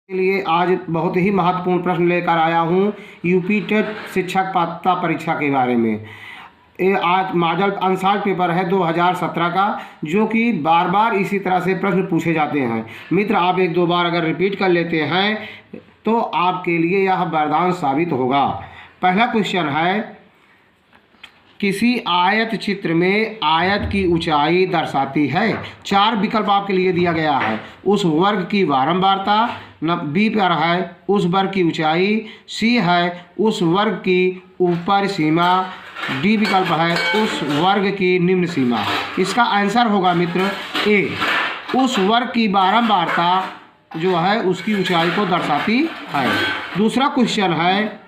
के लिए आज बहुत ही महत्वपूर्ण प्रश्न लेकर आया हूँ यूपी टेट शिक्षक पात्रता परीक्षा के बारे में। ये आज मॉडल अनसॉल्व पेपर है 2017 का, जो कि बार बार इसी तरह से प्रश्न पूछे जाते हैं। मित्र, आप एक दो बार अगर रिपीट कर लेते हैं तो आपके लिए यह वरदान साबित होगा। पहला क्वेश्चन है, किसी आयत चित्र में आयत की ऊंचाई दर्शाती है। 4 विकल्प आपके लिए दिया गया है। उस वर्ग की बारंबारता, बी पर है उस वर्ग की ऊंचाई, सी है उस वर्ग की ऊपर सीमा, डी विकल्प है उस वर्ग की निम्न सीमा। इसका आंसर होगा मित्र ए, उस वर्ग की बारंबारता जो है उसकी ऊंचाई को दर्शाती है। दूसरा क्वेश्चन है,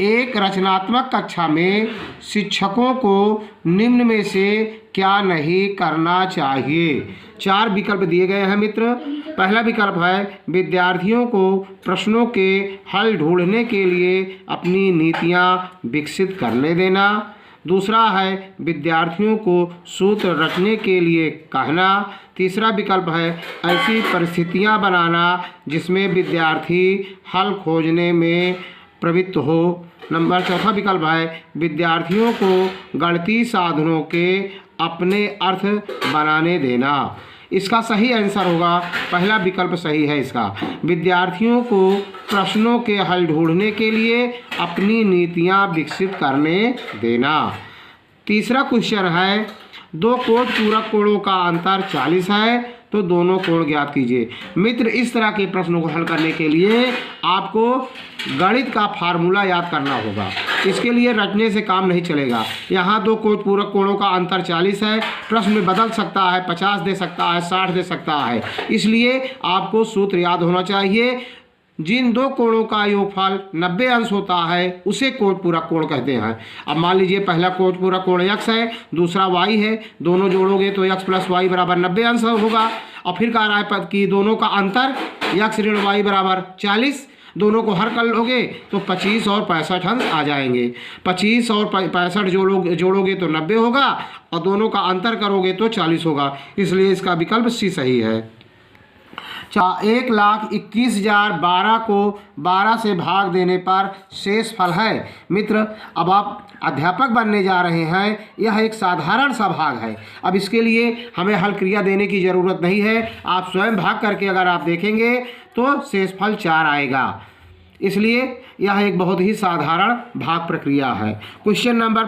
एक रचनात्मक कक्षा में शिक्षकों को निम्न में से क्या नहीं करना चाहिए। 4 विकल्प दिए गए हैं मित्र। पहला विकल्प है विद्यार्थियों को प्रश्नों के हल ढूंढने के लिए अपनी नीतियां विकसित करने देना। दूसरा है विद्यार्थियों को सूत्र रचने के लिए कहना। तीसरा विकल्प है ऐसी परिस्थितियां बनाना जिसमें विद्यार्थी हल खोजने में प्रवृत्त हो। चौथा विकल्प है विद्यार्थियों को गणितीय साधनों के अपने अर्थ बनाने देना। इसका सही आंसर होगा पहला विकल्प सही है इसका, विद्यार्थियों को प्रश्नों के हल ढूंढने के लिए अपनी नीतियां विकसित करने देना। तीसरा क्वेश्चन है, 2 कोट पूरक कोणों का अंतर 40 है तो दोनों कोण ज्ञात कीजिए। मित्र, इस तरह के प्रश्नों को हल करने के लिए आपको गणित का फार्मूला याद करना होगा। इसके लिए रटने से काम नहीं चलेगा। यहाँ 2 कोट पूरक कोणों का अंतर 40 है। प्रश्न में बदल सकता है, 50 दे सकता है, 60 दे सकता है। इसलिए आपको सूत्र याद होना चाहिए। जिन 2 कोणों का योगफल 90 अंश होता है उसे कोट पूरक कोण कहते हैं। अब मान लीजिए पहला कोट पूरक कोण x है, दूसरा y है, दोनों जोड़ोगे तो x + y बराबर 90 अंश होगा। और फिर कह रहा है कि दोनों का अंतर x ऋण y बराबर 40, दोनों को हर कर लोगे तो 25 और 65 अंश आ जाएंगे। 25 और 65 जोड़ोगे तो 90 होगा और दोनों का अंतर करोगे तो 40 होगा। इसलिए इसका विकल्प सी सही है। 1,21,012 को 12 से भाग देने पर शेष फल है। मित्र, अब आप अध्यापक बनने जा रहे हैं, यह एक साधारण सा भाग है। अब इसके लिए हमें हल क्रिया देने की ज़रूरत नहीं है। आप स्वयं भाग करके अगर आप देखेंगे तो शेषफल 4 आएगा। इसलिए यह एक बहुत ही साधारण भाग प्रक्रिया है। क्वेश्चन नंबर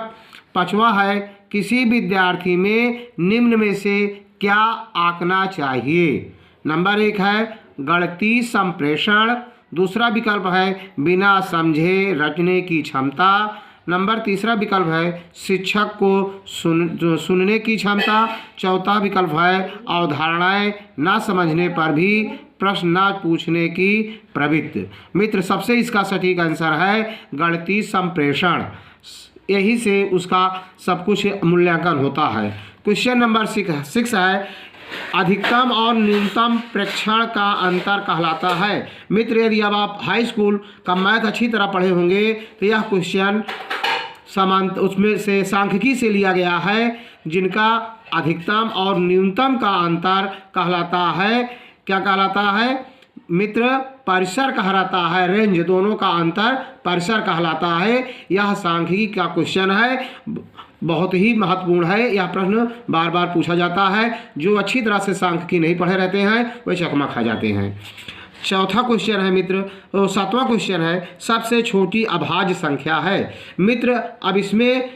5वां है, किसी विद्यार्थी में निम्न में से क्या आंकना चाहिए। नंबर 1 है गणितीय संप्रेषण। दूसरा विकल्प है बिना समझे रचने की क्षमता। नंबर तीसरा विकल्प है शिक्षक को सुनने की क्षमता। चौथा विकल्प है अवधारणाएं न समझने पर भी प्रश्न न पूछने की प्रवृत्ति। मित्र, सबसे इसका सटीक आंसर है गणितीय संप्रेषण। यही से उसका सब कुछ मूल्यांकन होता है। क्वेश्चन नंबर 6 है, अधिकतम और न्यूनतम प्रेक्षण का अंतर कहलाता है। मित्र, यदि अब आप हाई स्कूल का मैथ अच्छी तरह पढ़े होंगे तो यह क्वेश्चन उसमें से सांख्यिकी से लिया गया है, जिनका अधिकतम और न्यूनतम का अंतर कहलाता है। क्या कहलाता है मित्र? परिसर कहलाता है। रेंज, दोनों का अंतर परिसर कहलाता है। यह सांख्यिकी का क्वेश्चन है, बहुत ही महत्वपूर्ण है। यह प्रश्न बार बार पूछा जाता है। जो अच्छी तरह से सांख्यिकी नहीं पढ़े रहते हैं वे चकमा खा जाते हैं। चौथा क्वेश्चन है मित्र, 7वां क्वेश्चन है, सबसे छोटी अभाज्य संख्या है। मित्र, अब इसमें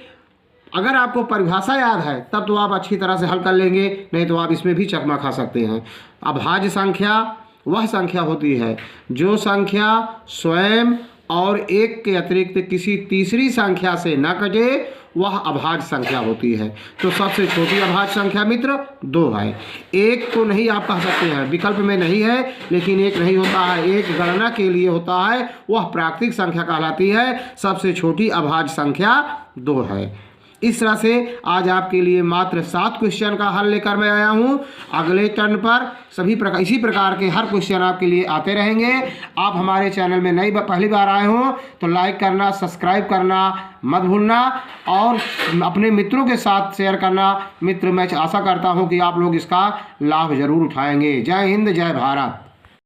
अगर आपको परिभाषा याद है तब तो आप अच्छी तरह से हल कर लेंगे, नहीं तो आप इसमें भी चकमा खा सकते हैं। अभाज्य संख्या वह संख्या होती है जो संख्या स्वयं और 1 के अतिरिक्त किसी तीसरी संख्या से न कटे, वह अभाज्य संख्या होती है। तो सबसे छोटी अभाज्य संख्या मित्र 2 है। 1 को नहीं आप कह सकते हैं, विकल्प में नहीं है, लेकिन 1 नहीं होता है। 1 गणना के लिए होता है, वह प्राकृतिक संख्या कहलाती है। सबसे छोटी अभाज्य संख्या 2 है। इस तरह से आज आपके लिए मात्र 7 क्वेश्चन का हल लेकर मैं आया हूं। अगले टर्न पर इसी प्रकार के हर क्वेश्चन आपके लिए आते रहेंगे। आप हमारे चैनल में पहली बार आए हो तो लाइक करना, सब्सक्राइब करना मत भूलना और अपने मित्रों के साथ शेयर करना। मित्र, मैं आशा करता हूं कि आप लोग इसका लाभ जरूर उठाएंगे। जय हिंद, जय भारत।